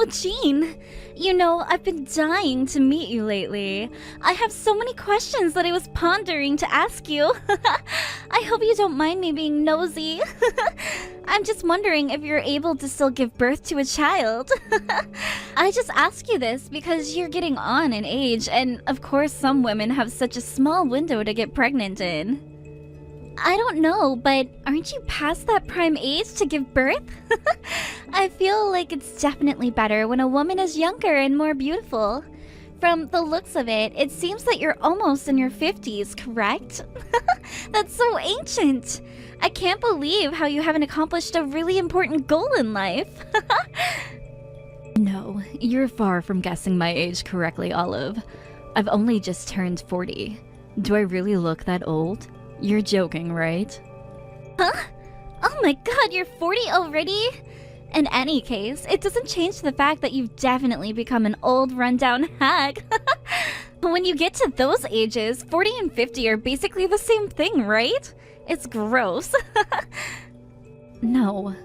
Oh, Jean! You know, I've been dying to meet you lately. I have so many questions that I was pondering to ask you. I hope you don't mind me being nosy. I'm just wondering if you're able to still give birth to a child. I just ask you this because you're getting on in age, and of course some women have such a small window to get pregnant in. I don't know, but aren't you past that prime age to give birth? I feel like it's definitely better when a woman is younger and more beautiful. From the looks of it, it seems that you're almost in your 50s, correct? That's so ancient! I can't believe how you haven't accomplished a really important goal in life. No, you're far from guessing my age correctly, Olive. I've only just turned 40. Do I really look that old? You're joking, right? Huh? Oh my god, you're 40 already? In any case, it doesn't change the fact that you've definitely become an old, rundown hag. When you get to those ages, 40 and 50 are basically the same thing, right? It's gross. No,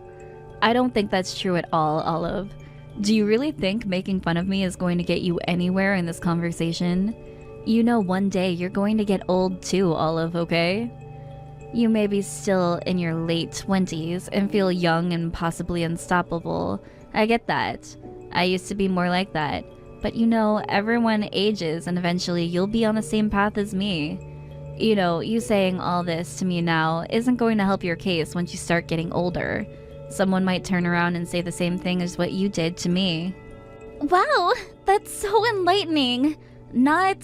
I don't think that's true at all, Olive. Do you really think making fun of me is going to get you anywhere in this conversation? You know one day you're going to get old too, Olive, okay? You may be still in your late 20s and feel young and possibly unstoppable. I get that. I used to be more like that. But you know, everyone ages and eventually you'll be on the same path as me. You know, you saying all this to me now isn't going to help your case once you start getting older. Someone might turn around and say the same thing as what you did to me. Wow, that's so enlightening. Not...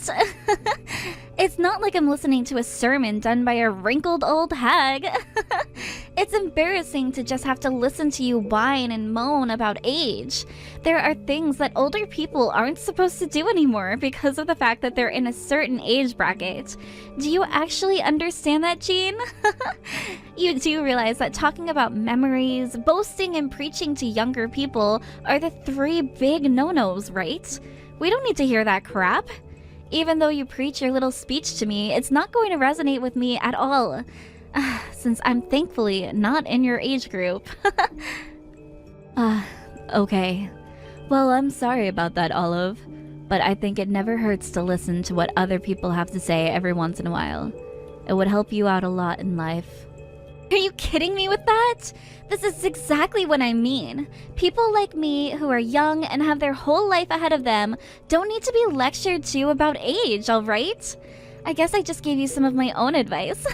It's not like I'm listening to a sermon done by a wrinkled old hag. It's embarrassing to just have to listen to you whine and moan about age. There are things that older people aren't supposed to do anymore because of the fact that they're in a certain age bracket. Do you actually understand that, Jean? You do realize that talking about memories, boasting, and preaching to younger people are the 3 big no-nos, right? We don't need to hear that crap. Even though you preach your little speech to me, it's not going to resonate with me at all. Since I'm thankfully not in your age group. Okay. Well, I'm sorry about that, Olive. But I think it never hurts to listen to what other people have to say every once in a while. It would help you out a lot in life. Are you kidding me with that? This is exactly what I mean. People like me who are young and have their whole life ahead of them don't need to be lectured to about age, alright? I guess I just gave you some of my own advice.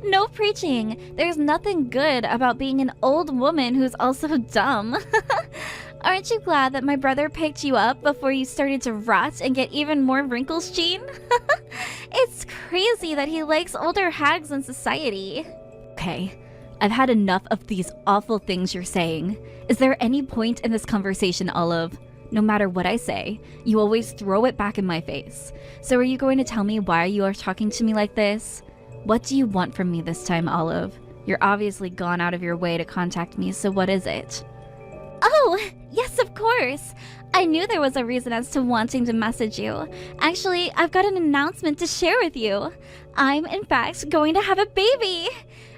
No preaching. There's nothing good about being an old woman who's also dumb. Aren't you glad that my brother picked you up before you started to rot and get even more wrinkles, Jean? It's crazy that he likes older hags in society. Okay, I've had enough of these awful things you're saying. Is there any point in this conversation, Olive? No matter what I say, you always throw it back in my face. So are you going to tell me why you are talking to me like this? What do you want from me this time, Olive? You're obviously gone out of your way to contact me, so what is it? Oh, yes, of course. I knew there was a reason as to wanting to message you. Actually, I've got an announcement to share with you. I'm, in fact, going to have a baby.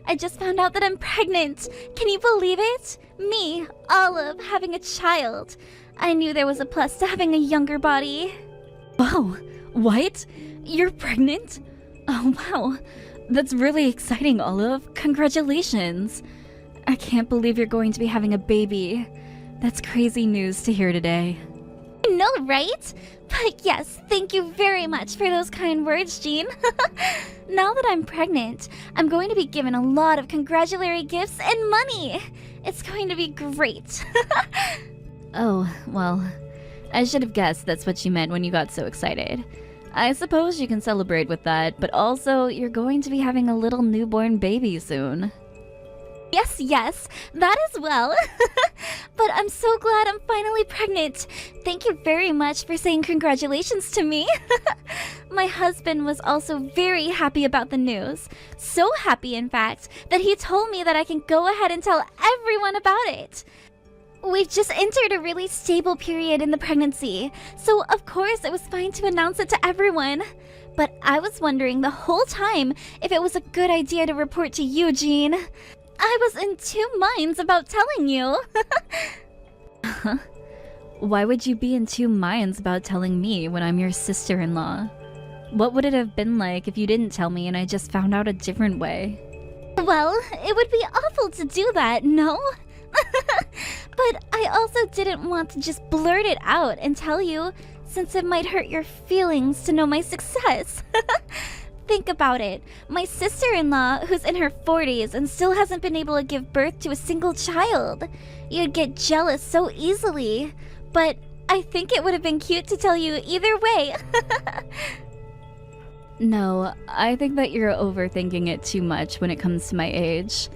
I just found out that I'm pregnant. Can you believe it? Me, Olive, having a child. I knew there was a plus to having a younger body. Whoa, what? You're pregnant? Oh, wow. That's really exciting, Olive. Congratulations. I can't believe you're going to be having a baby. That's crazy news to hear today. I know, right? But yes, thank you very much for those kind words, Jean. Now that I'm pregnant, I'm going to be given a lot of congratulatory gifts and money. It's going to be great. Oh, well, I should have guessed that's what you meant when you got so excited. I suppose you can celebrate with that, but also you're going to be having a little newborn baby soon. Yes, that as well. But I'm so glad I'm finally pregnant. Thank you very much for saying congratulations to me. My husband was also very happy about the news. So happy, in fact, that he told me that I can go ahead and tell everyone about it. We've just entered a really stable period in the pregnancy, so of course it was fine to announce it to everyone. But I was wondering the whole time if it was a good idea to report to you, Jean. I was in 2 minds about telling you. Why would you be in two minds about telling me when I'm your sister-in-law? What would it have been like if you didn't tell me and I just found out a different way? Well, it would be awful to do that, no? But I also didn't want to just blurt it out and tell you, since it might hurt your feelings to know my success. Think about it. My sister-in-law, who's in her 40s and still hasn't been able to give birth to a single child. You'd get jealous so easily. But I think it would have been cute to tell you either way. No, I think that you're overthinking it too much when it comes to my age.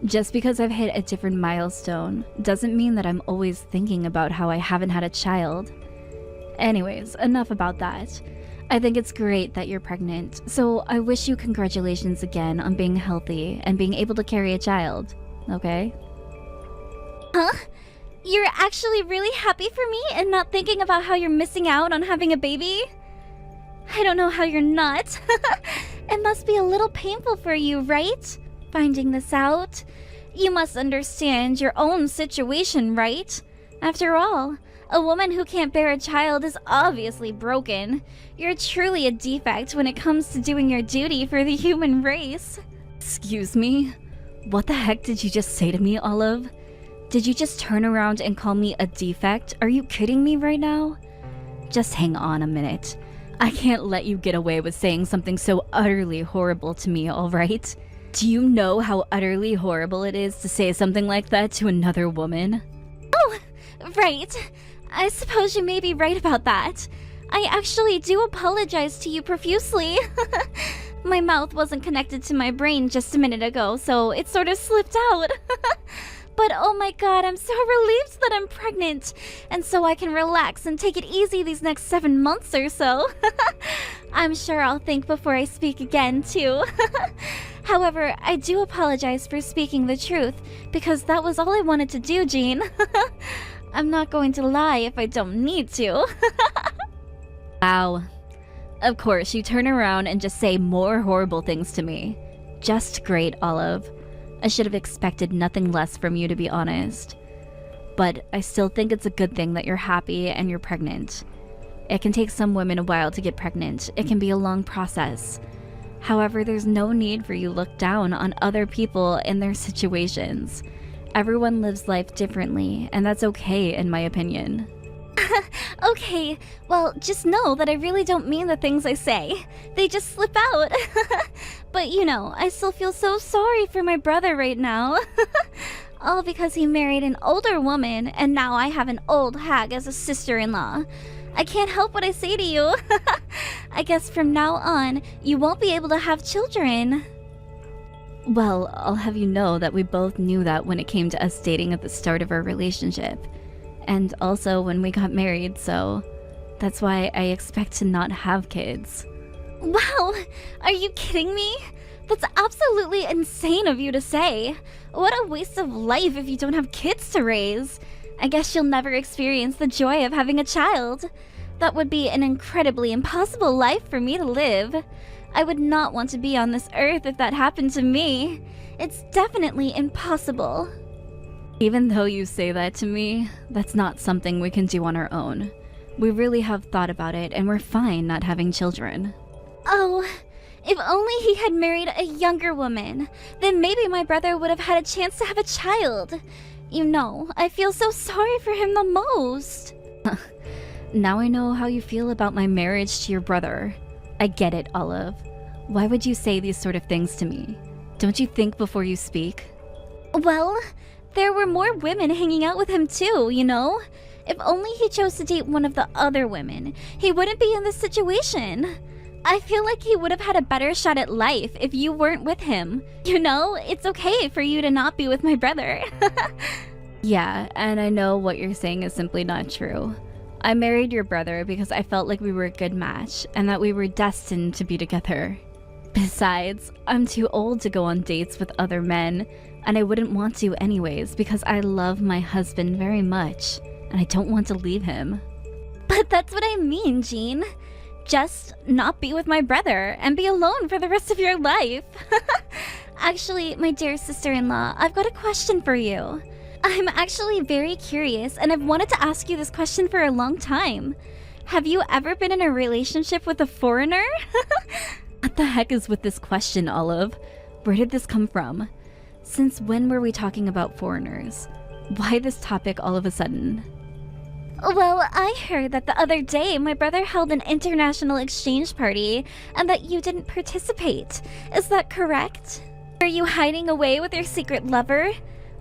Just because I've hit a different milestone doesn't mean that I'm always thinking about how I haven't had a child. Anyways, enough about that. I think it's great that you're pregnant, so I wish you congratulations again on being healthy and being able to carry a child, okay? Huh? You're actually really happy for me and not thinking about how you're missing out on having a baby? I don't know how you're not. It must be a little painful for you, right? Finding this out. You must understand your own situation, right? After all, a woman who can't bear a child is obviously broken. You're truly a defect when it comes to doing your duty for the human race. Excuse me? What the heck did you just say to me, Olive? Did you just turn around and call me a defect? Are you kidding me right now? Just hang on a minute. I can't let you get away with saying something so utterly horrible to me, alright? Do you know how utterly horrible it is to say something like that to another woman? Oh, right. I suppose you may be right about that. I actually do apologize to you profusely. My mouth wasn't connected to my brain just a minute ago, so it sort of slipped out. But oh my god, I'm so relieved that I'm pregnant. And so I can relax and take it easy these next 7 months or so. I'm sure I'll think before I speak again, too. However, I do apologize for speaking the truth, because that was all I wanted to do, Jean. I'm not going to lie if I don't need to. Wow. Of course, you turn around and just say more horrible things to me. Just great, Olive. I should have expected nothing less from you, to be honest. But I still think it's a good thing that you're happy and you're pregnant. It can take some women a while to get pregnant. It can be a long process. However, there's no need for you to look down on other people in their situations. Everyone lives life differently, and that's okay in my opinion. Okay, well, just know that I really don't mean the things I say. They just slip out. But you know, I still feel so sorry for my brother right now. All because he married an older woman, and now I have an old hag as a sister-in-law. I can't help what I say to you. I guess from now on, you won't be able to have children. Well, I'll have you know that we both knew that when it came to us dating at the start of our relationship. And also when we got married, so that's why I expect to not have kids. Wow, are you kidding me? That's absolutely insane of you to say. What a waste of life if you don't have kids to raise. I guess you'll never experience the joy of having a child. That would be an incredibly impossible life for me to live. I would not want to be on this earth if that happened to me. It's definitely impossible. Even though you say that to me, that's not something we can do on our own. We really have thought about it, and we're fine not having children. Oh, if only he had married a younger woman, then maybe my brother would have had a chance to have a child. You know, I feel so sorry for him the most. Now I know how you feel about my marriage to your brother. I get it, Olive. Why would you say these sort of things to me? Don't you think before you speak? Well, there were more women hanging out with him too, you know? If only he chose to date one of the other women, he wouldn't be in this situation. I feel like he would have had a better shot at life if you weren't with him. You know, it's okay for you to not be with my brother. Yeah, and I know what you're saying is simply not true. I married your brother because I felt like we were a good match and that we were destined to be together. Besides, I'm too old to go on dates with other men, and I wouldn't want to anyways because I love my husband very much, and I don't want to leave him. But that's what I mean, Jean. Just not be with my brother and be alone for the rest of your life. Actually, my dear sister-in-law, I've got a question for you. I'm actually very curious, and I've wanted to ask you this question for a long time. Have you ever been in a relationship with a foreigner? What the heck is with this question, Olive? Where did this come from? Since when were we talking about foreigners? Why this topic all of a sudden? Well, I heard that the other day my brother held an international exchange party and that you didn't participate. Is that correct? Are you hiding away with your secret lover?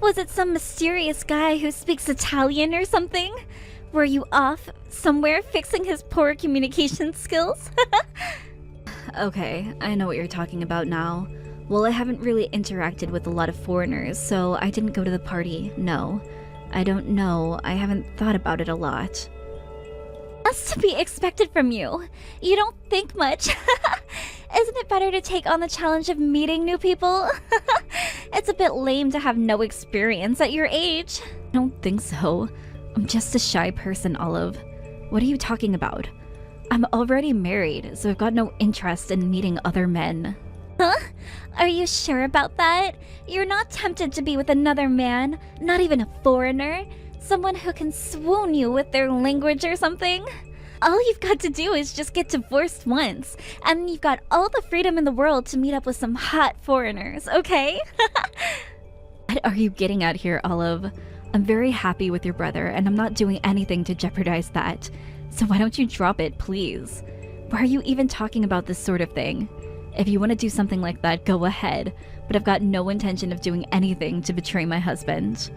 Was it some mysterious guy who speaks Italian or something? Were you off somewhere fixing his poor communication skills? Okay, I know what you're talking about now. Well, I haven't really interacted with a lot of foreigners, so I didn't go to the party, no. I don't know, I haven't thought about it a lot. That's to be expected from you. You don't think much. Isn't it better to take on the challenge of meeting new people? It's a bit lame to have no experience at your age. I don't think so. I'm just a shy person, Olive. What are you talking about? I'm already married, so I've got no interest in meeting other men. Huh? Are you sure about that? You're not tempted to be with another man, not even a foreigner? Someone who can swoon you with their language or something? All you've got to do is just get divorced once, and you've got all the freedom in the world to meet up with some hot foreigners, okay? What are you getting at here, Olive? I'm very happy with your brother, and I'm not doing anything to jeopardize that. So why don't you drop it, please? Why are you even talking about this sort of thing? If you want to do something like that, go ahead. But I've got no intention of doing anything to betray my husband.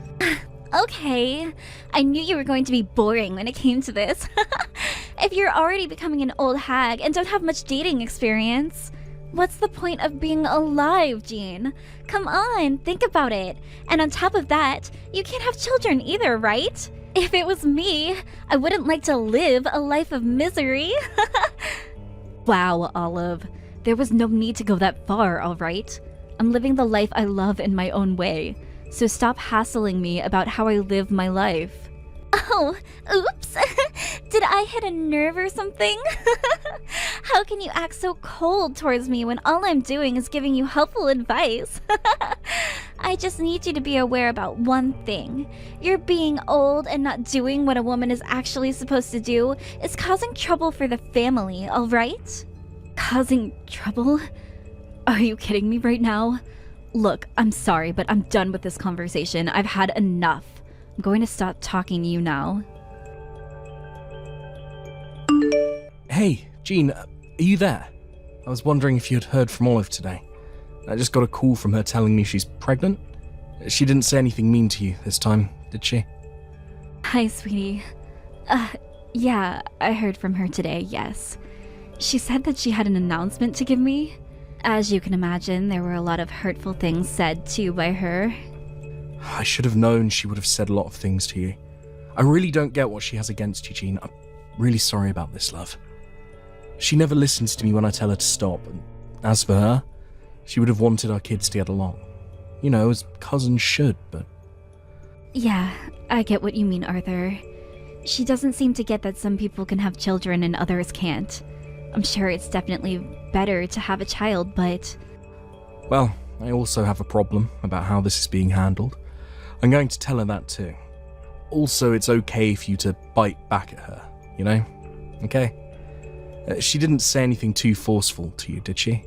Okay, I knew you were going to be boring when it came to this. If you're already becoming an old hag and don't have much dating experience, what's the point of being alive, Jean? Come on, think about it. And on top of that, you can't have children either, right? If it was me, I wouldn't like to live a life of misery. Wow, Olive. There was no need to go that far, alright? I'm living the life I love in my own way. So stop hassling me about how I live my life. Oh, oops. Did I hit a nerve or something? How can you act so cold towards me when all I'm doing is giving you helpful advice? I just need you to be aware about one thing. You're being old and not doing what a woman is actually supposed to do is causing trouble for the family, alright? Causing trouble? Are you kidding me right now? Look, I'm sorry, but I'm done with this conversation. I've had enough. I'm going to stop talking to you now. Hey, Jean, are you there? I was wondering if you had heard from Olive today. I just got a call from her telling me she's pregnant. She didn't say anything mean to you this time, did she? Hi, sweetie. Yeah, I heard from her today, yes. She said that she had an announcement to give me. As you can imagine, there were a lot of hurtful things said too by her. I should have known she would have said a lot of things to you. I really don't get what she has against you, Jean. I'm really sorry about this, love. She never listens to me when I tell her to stop, and as for her, she would have wanted our kids to get along. You know, as cousins should, but... Yeah, I get what you mean, Arthur. She doesn't seem to get that some people can have children and others can't. I'm sure it's definitely better to have a child, but... Well, I also have a problem about how this is being handled. I'm going to tell her that too. Also, it's okay for you to bite back at her, you know? Okay? She didn't say anything too forceful to you, did she?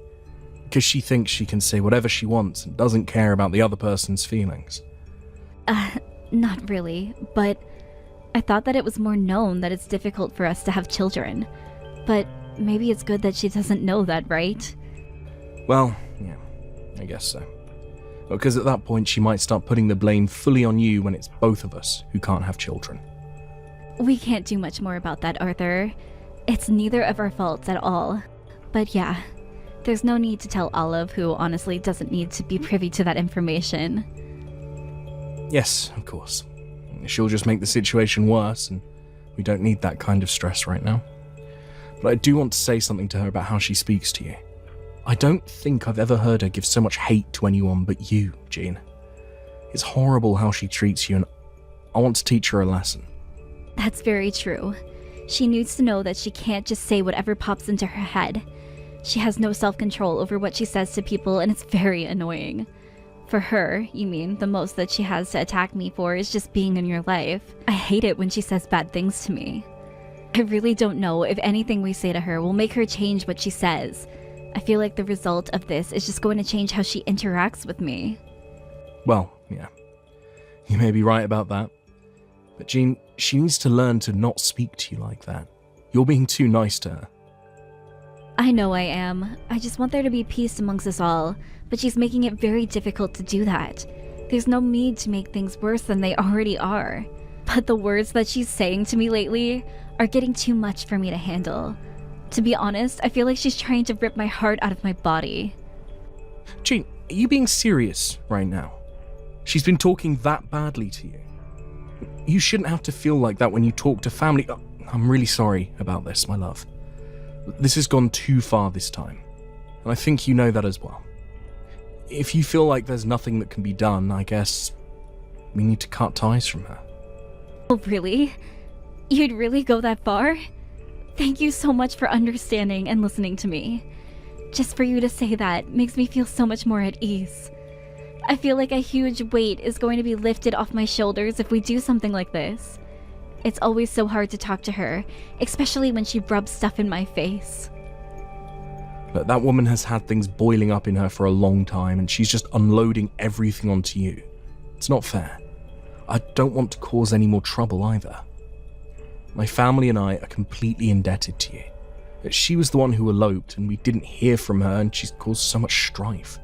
Because she thinks she can say whatever she wants and doesn't care about the other person's feelings. Not really, but I thought that it was more known that it's difficult for us to have children. But maybe it's good that she doesn't know that, right? Well, yeah, I guess so. Because at that point she might start putting the blame fully on you when it's both of us who can't have children. We can't do much more about that, Arthur. It's neither of our faults at all. But yeah, there's no need to tell Olive, who honestly doesn't need to be privy to that information. Yes, of course. She'll just make the situation worse, and we don't need that kind of stress right now. But I do want to say something to her about how she speaks to you. I don't think I've ever heard her give so much hate to anyone but you, Jean. It's horrible how she treats you, and I want to teach her a lesson. That's very true. She needs to know that she can't just say whatever pops into her head. She has no self-control over what she says to people, and it's very annoying. For her, you mean, the most that she has to attack me for is just being in your life. I hate it when she says bad things to me. I really don't know if anything we say to her will make her change what she says. I feel like the result of this is just going to change how she interacts with me. Well, yeah. You may be right about that. But Jean, she needs to learn to not speak to you like that. You're being too nice to her. I know I am. I just want there to be peace amongst us all, but she's making it very difficult to do that. There's no need to make things worse than they already are. But the words that she's saying to me lately are getting too much for me to handle. To be honest, I feel like she's trying to rip my heart out of my body. Jean, are you being serious right now? She's been talking that badly to you. You shouldn't have to feel like that when you talk to family. Oh, I'm really sorry about this, my love. This has gone too far this time, and I think you know that as well. If you feel like there's nothing that can be done, I guess we need to cut ties from her. Oh, really? You'd really go that far? Thank you so much for understanding and listening to me. Just for you to say that makes me feel so much more at ease. I feel like a huge weight is going to be lifted off my shoulders if we do something like this. It's always so hard to talk to her, especially when she rubs stuff in my face. Look, that woman has had things boiling up in her for a long time, and she's just unloading everything onto you. It's not fair. I don't want to cause any more trouble either. My family and I are completely indebted to you. She was the one who eloped, and we didn't hear from her, and she's caused so much strife.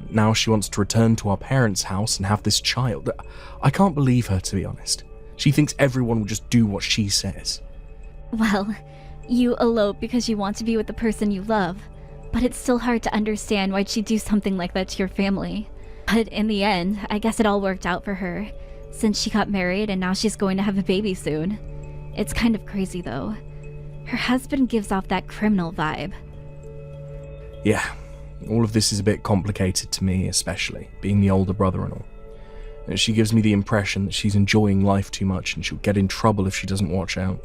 Now she wants to return to our parents' house and have this child. I can't believe her, to be honest. She thinks everyone will just do what she says. Well, you elope because you want to be with the person you love, but it's still hard to understand why'd she do something like that to your family. But in the end, I guess it all worked out for her, since she got married and now she's going to have a baby soon. It's kind of crazy though. Her husband gives off that criminal vibe. Yeah, all of this is a bit complicated to me, especially, being the older brother and all. She gives me the impression that she's enjoying life too much and she'll get in trouble if she doesn't watch out.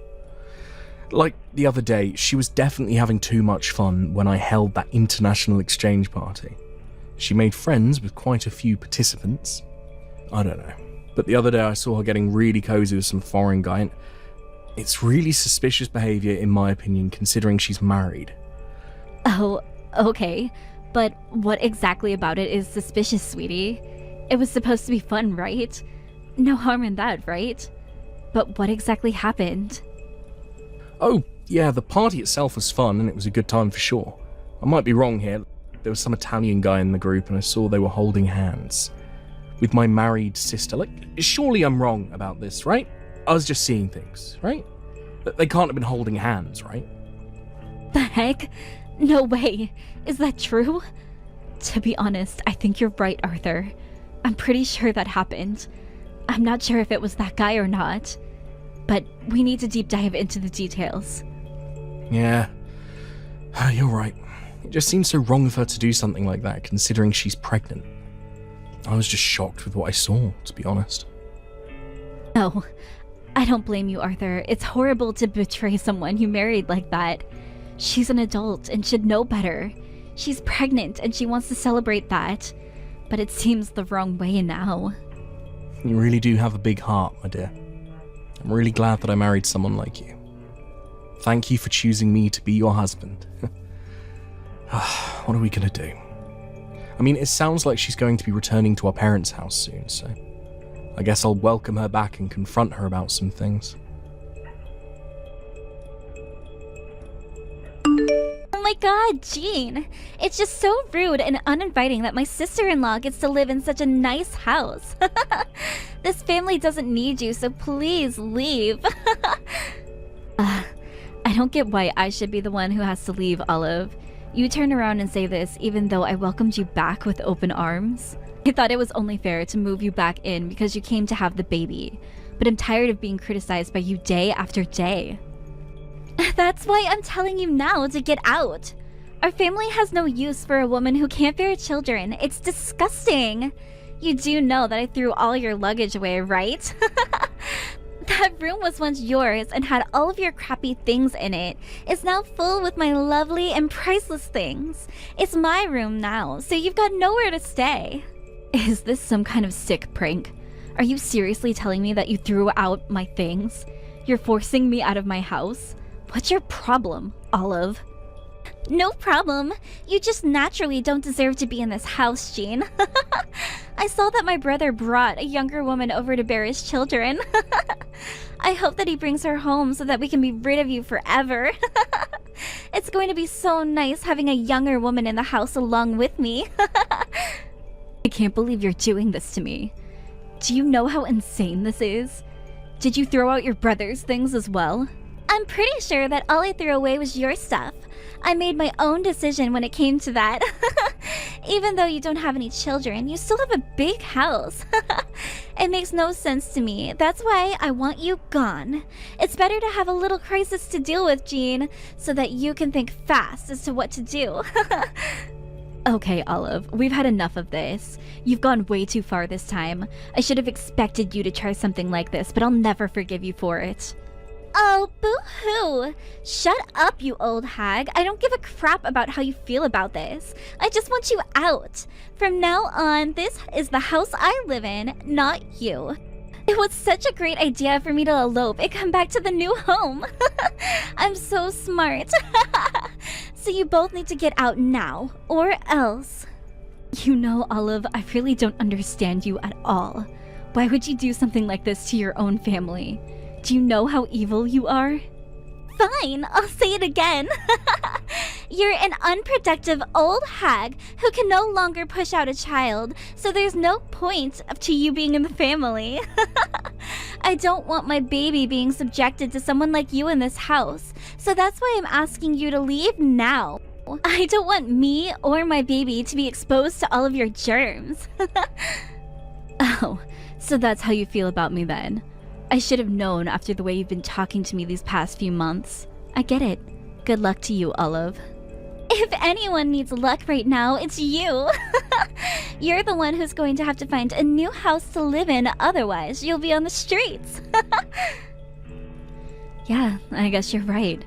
Like the other day, she was definitely having too much fun when I held that international exchange party. She made friends with quite a few participants. I don't know. But the other day I saw her getting really cozy with some foreign guy, and it's really suspicious behaviour in my opinion, considering she's married. Oh, okay. But what exactly about it is suspicious, sweetie? It was supposed to be fun, right? No harm in that, right? But what exactly happened? Oh, yeah, the party itself was fun and it was a good time for sure. I might be wrong here. There was some Italian guy in the group and I saw they were holding hands with my married sister. Like, surely I'm wrong about this, right? I was just seeing things, right? They can't have been holding hands, right? The heck? No way. Is that true? To be honest, I think you're right, Arthur. I'm pretty sure that happened. I'm not sure if it was that guy or not. But we need to deep dive into the details. Yeah, you're right. It just seems so wrong of her to do something like that, considering she's pregnant. I was just shocked with what I saw, to be honest. No, I don't blame you, Arthur. It's horrible to betray someone you married like that. She's an adult and should know better. She's pregnant and she wants to celebrate that. But it seems the wrong way now. You really do have a big heart, my dear. I'm really glad that I married someone like you. Thank you for choosing me to be your husband. What are we gonna do? I mean, it sounds like she's going to be returning to our parents' house soon, so I guess I'll welcome her back and confront her about some things. Oh my god, Jean. It's just so rude and uninviting that my sister-in-law gets to live in such a nice house. This family doesn't need you, so please leave. I don't get why I should be the one who has to leave, Olive. You turn around and say this even though I welcomed you back with open arms. I thought it was only fair to move you back in because you came to have the baby. But I'm tired of being criticized by you day after day. That's why I'm telling you now to get out. Our family has no use for a woman who can't bear children. It's disgusting. You do know that I threw all your luggage away, right? That room was once yours and had all of your crappy things in it. It's now full with my lovely and priceless things. It's my room now, so you've got nowhere to stay. Is this some kind of sick prank? Are you seriously telling me that you threw out my things? You're forcing me out of my house? What's your problem, Olive? No problem. You just naturally don't deserve to be in this house, Jean. I saw that my brother brought a younger woman over to bear his children. I hope that he brings her home so that we can be rid of you forever. It's going to be so nice having a younger woman in the house along with me. I can't believe you're doing this to me. Do you know how insane this is? Did you throw out your brother's things as well? I'm pretty sure that all I threw away was your stuff. I made my own decision when it came to that. Even though you don't have any children, you still have a big house. It makes no sense to me. That's why I want you gone. It's better to have a little crisis to deal with, Jean, so that you can think fast as to what to do. Okay, Olive, we've had enough of this. You've gone way too far this time. I should have expected you to try something like this, but I'll never forgive you for it. Oh, boo-hoo! Shut up, you old hag. I don't give a crap about how you feel about this. I just want you out. From now on, this is the house I live in, not you. It was such a great idea for me to elope and come back to the new home. I'm so smart. So you both need to get out now, or else. You know, Olive, I really don't understand you at all. Why would you do something like this to your own family? Do you know how evil you are? Fine, I'll say it again. You're an unproductive old hag who can no longer push out a child, so there's no point to you being in the family. I don't want my baby being subjected to someone like you in this house, so that's why I'm asking you to leave now. I don't want me or my baby to be exposed to all of your germs. Oh, so that's how you feel about me then. I should have known after the way you've been talking to me these past few months. I get it. Good luck to you, Olive. If anyone needs luck right now, it's you. You're the one who's going to have to find a new house to live in, otherwise you'll be on the streets. Yeah, I guess you're right.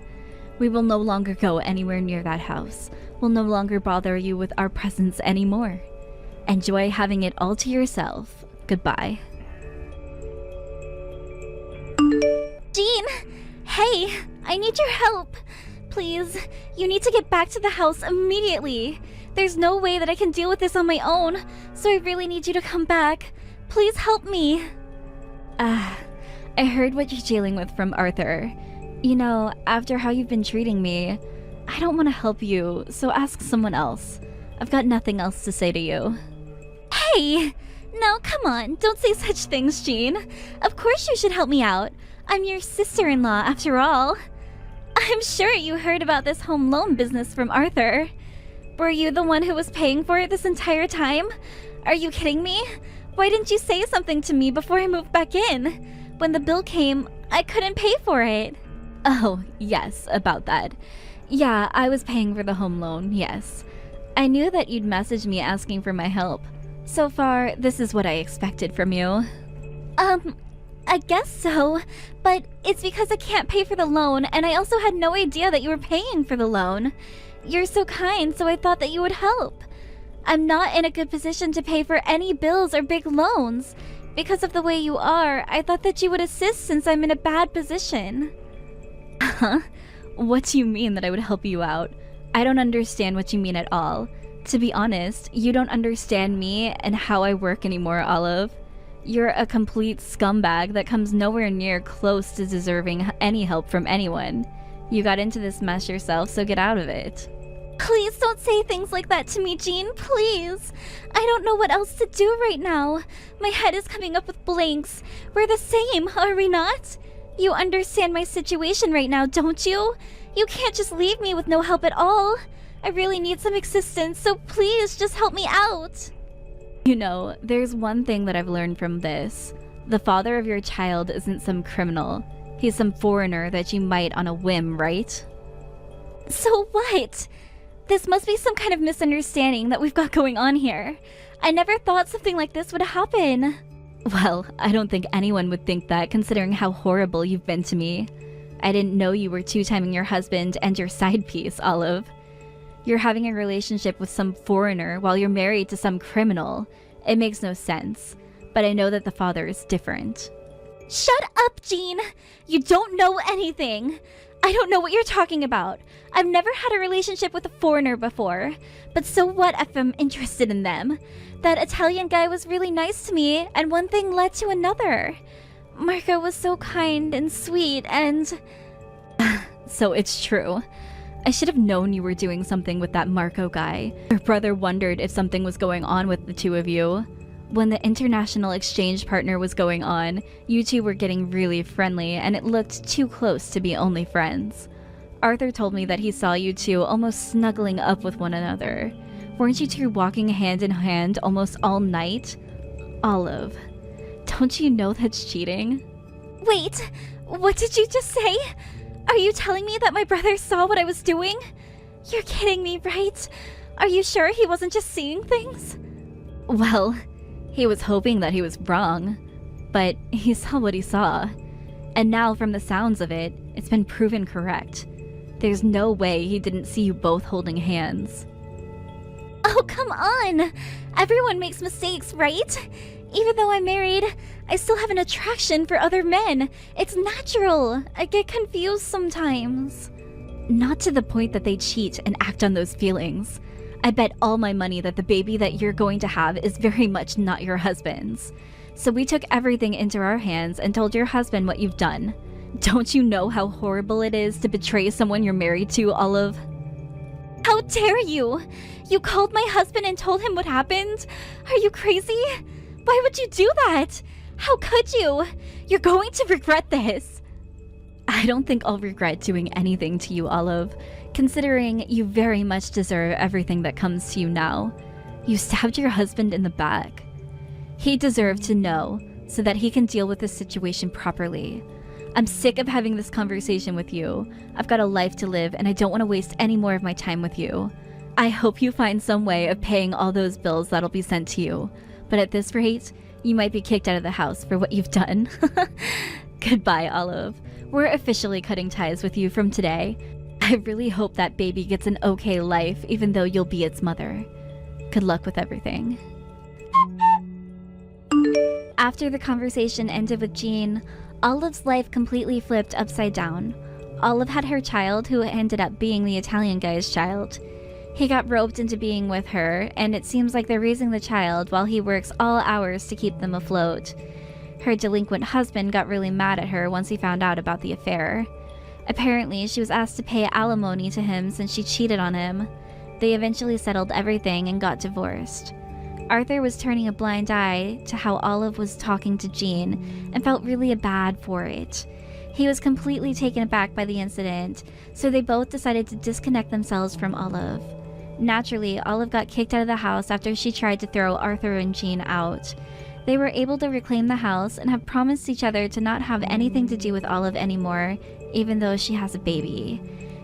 We will no longer go anywhere near that house. We'll no longer bother you with our presence anymore. Enjoy having it all to yourself. Goodbye. Jean! Hey! I need your help! Please, you need to get back to the house immediately. There's no way that I can deal with this on my own, so I really need you to come back. Please help me. I heard what you're dealing with from Arthur. You know, after how you've been treating me, I don't want to help you, so ask someone else. I've got nothing else to say to you. Hey! No, come on, don't say such things, Jean. Of course you should help me out. I'm your sister-in-law, after all. I'm sure you heard about this home loan business from Arthur. Were you the one who was paying for it this entire time? Are you kidding me? Why didn't you say something to me before I moved back in? When the bill came, I couldn't pay for it. Oh, yes, about that. Yeah, I was paying for the home loan, yes. I knew that you'd message me asking for my help. So far, this is what I expected from you. I guess so, but it's because I can't pay for the loan, and I also had no idea that you were paying for the loan. You're so kind, so I thought that you would help. I'm not in a good position to pay for any bills or big loans. Because of the way you are, I thought that you would assist since I'm in a bad position. Huh? What do you mean that I would help you out? I don't understand what you mean at all. To be honest, you don't understand me and how I work anymore, Olive. You're a complete scumbag that comes nowhere near close to deserving any help from anyone. You got into this mess yourself, so get out of it. Please don't say things like that to me, Jean, please. I don't know what else to do right now. My head is coming up with blanks. We're the same, are we not? You understand my situation right now, don't you? You can't just leave me with no help at all. I really need some assistance, so please just help me out. You know, there's one thing that I've learned from this. The father of your child isn't some criminal. He's some foreigner that you might on a whim, right? So what? This must be some kind of misunderstanding that we've got going on here. I never thought something like this would happen. Well, I don't think anyone would think that considering how horrible you've been to me. I didn't know you were two-timing your husband and your side piece, Olive. You're having a relationship with some foreigner while you're married to some criminal. It makes no sense, but I know that the father is different. Shut up, Jean! You don't know anything! I don't know what you're talking about. I've never had a relationship with a foreigner before. But so what if I'm interested in them? That Italian guy was really nice to me, and one thing led to another. Marco was so kind and sweet, and... So it's true. I should have known you were doing something with that Marco guy. Your brother wondered if something was going on with the two of you. When the international exchange partner was going on, you two were getting really friendly, and it looked too close to be only friends. Arthur told me that he saw you two almost snuggling up with one another. Weren't you two walking hand in hand almost all night? Olive, don't you know that's cheating? Wait, what did you just say? Are you telling me that my brother saw what I was doing? You're kidding me, right? Are you sure he wasn't just seeing things? Well, he was hoping that he was wrong, but he saw what he saw. And now, from the sounds of it, it's been proven correct. There's no way he didn't see you both holding hands. Oh, come on! Everyone makes mistakes, right? Even though I'm married, I still have an attraction for other men. It's natural. I get confused sometimes. Not to the point that they cheat and act on those feelings. I bet all my money that the baby that you're going to have is very much not your husband's. So we took everything into our hands and told your husband what you've done. Don't you know how horrible it is to betray someone you're married to, Olive? How dare you! You called my husband and told him what happened? Are you crazy? Why would you do that? How could you? You're going to regret this. I don't think I'll regret doing anything to you, Olive, considering you very much deserve everything that comes to you now. You stabbed your husband in the back. He deserved to know so that he can deal with this situation properly. I'm sick of having this conversation with you. I've got a life to live and I don't want to waste any more of my time with you. I hope you find some way of paying all those bills that'll be sent to you. But at this rate, you might be kicked out of the house for what you've done. Goodbye, Olive. We're officially cutting ties with you from today. I really hope that baby gets an okay life, even though you'll be its mother. Good luck with everything. After the conversation ended with Jean, Olive's life completely flipped upside down. Olive had her child, who ended up being the Italian guy's child. He got roped into being with her, and it seems like they're raising the child while he works all hours to keep them afloat. Her delinquent husband got really mad at her once he found out about the affair. Apparently, she was asked to pay alimony to him since she cheated on him. They eventually settled everything and got divorced. Arthur was turning a blind eye to how Olive was talking to Jean and felt really bad for it. He was completely taken aback by the incident, so they both decided to disconnect themselves from Olive. Naturally, Olive got kicked out of the house after she tried to throw Arthur and Jean out. They were able to reclaim the house and have promised each other to not have anything to do with Olive anymore, even though she has a baby.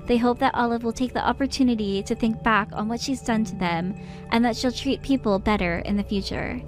They hope that Olive will take the opportunity to think back on what she's done to them and that she'll treat people better in the future.